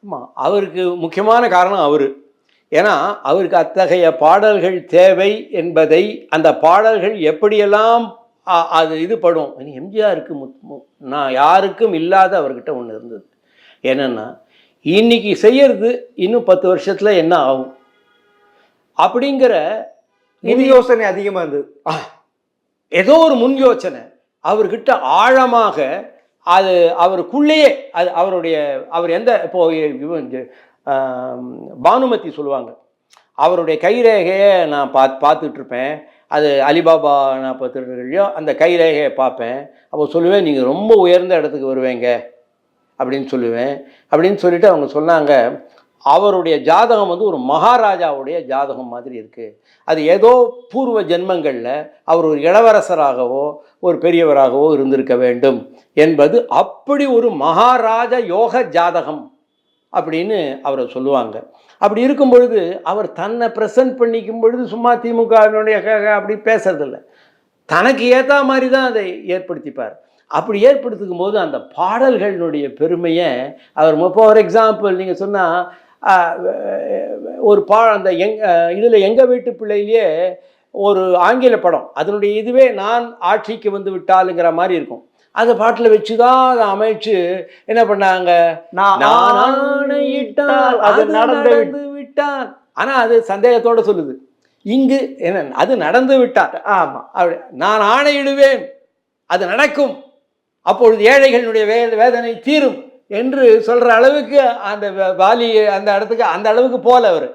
ஆமாம், அவருக்கு முக்கியமான காரணம் அவர். ஏன்னா அவருக்கு அத்தகைய பாடல்கள் தேவை என்பதை, அந்த பாடல்கள் எப்படியெல்லாம் அது இது படும். எம்ஜிஆருக்கு நான் யாருக்கும் இல்லாத அவர்கிட்ட ஒன்று இருந்தது. என்னென்னா, இன்னைக்கு செய்யறது இன்னும் 10 வருஷத்தில் என்ன ஆகும் அப்படிங்கிற முன் யோசனை அதிகமாக இருந்தது. ஏதோ ஒரு முன் யோசனை அவர்கிட்ட ஆழமாக, அது அவருக்குள்ளேயே, அது அவர் எந்த இப்போ பானுமதி சொல்லுவாங்க, அவருடைய கைரேகையை நான் பார்த்துட்டு இருப்பேன். அது அலிபாபா 40 திருடர்களையோ அந்த கைரேகையை பார்ப்பேன். அப்போ சொல்லுவேன், நீங்கள் ரொம்ப உயர்ந்த இடத்துக்கு வருவேங்க அப்படின்னு சொல்லுவேன். அப்படின்னு சொல்லிட்டு அவங்க சொன்னாங்க, அவருடைய ஜாதகம் வந்து ஒரு மகாராஜாவுடைய ஜாதகம் மாதிரி இருக்குது. அது ஏதோ பூர்வ ஜென்மங்களில் அவர் ஒரு இளவரசராகவோ ஒரு பெரியவராகவோ இருந்திருக்க வேண்டும் என்பது அப்படி ஒரு மகாராஜ யோக ஜாதகம் அப்படின்னு அவரை சொல்லுவாங்க. அப்படி இருக்கும் பொழுது அவர் தன்னை ப்ரெசன்ட் பண்ணிக்கும் பொழுது சும்மா திமுகவினுடைய அப்படி பேசுறதில்ல, தனக்கு ஏற்ற மாதிரி தான் அதை ஏற்படுத்திப்பார். அப்படி ஏற்படுத்திக்கும் போது அந்த பாடல்களினுடைய பெருமையை அவர், ஃபார் எக்ஸாம்பிள் நீங்கள் சொன்னால் ஒரு அந்த இதில் எங்கள் வீட்டு பிள்ளையிலேயே ஒரு ஆங்கில படம், அதனுடைய இதுவே நான் ஆட்சிக்கு வந்து விட்டாலுங்கிற மாதிரி இருக்கும். அந்த பாட்டில் வச்சு தான் அதை அமைச்சு என்ன பண்ணாங்க, நான் ஆணையிட்டால் அது நடந்து விட்டான். ஆனால் அது சந்தேகத்தோடு சொல்லுது. இங்கு என்ன, அது நடந்து விட்டான். ஆமாம், அப்படி நான் ஆணையிடுவேன், அது நடக்கும், அப்பொழுது ஏழைகளுடைய வேதனை தீரும் என்று சொல்கிற அளவுக்கு அந்த வாலி அந்த இடத்துக்கு அந்த அளவுக்கு போல அவர்.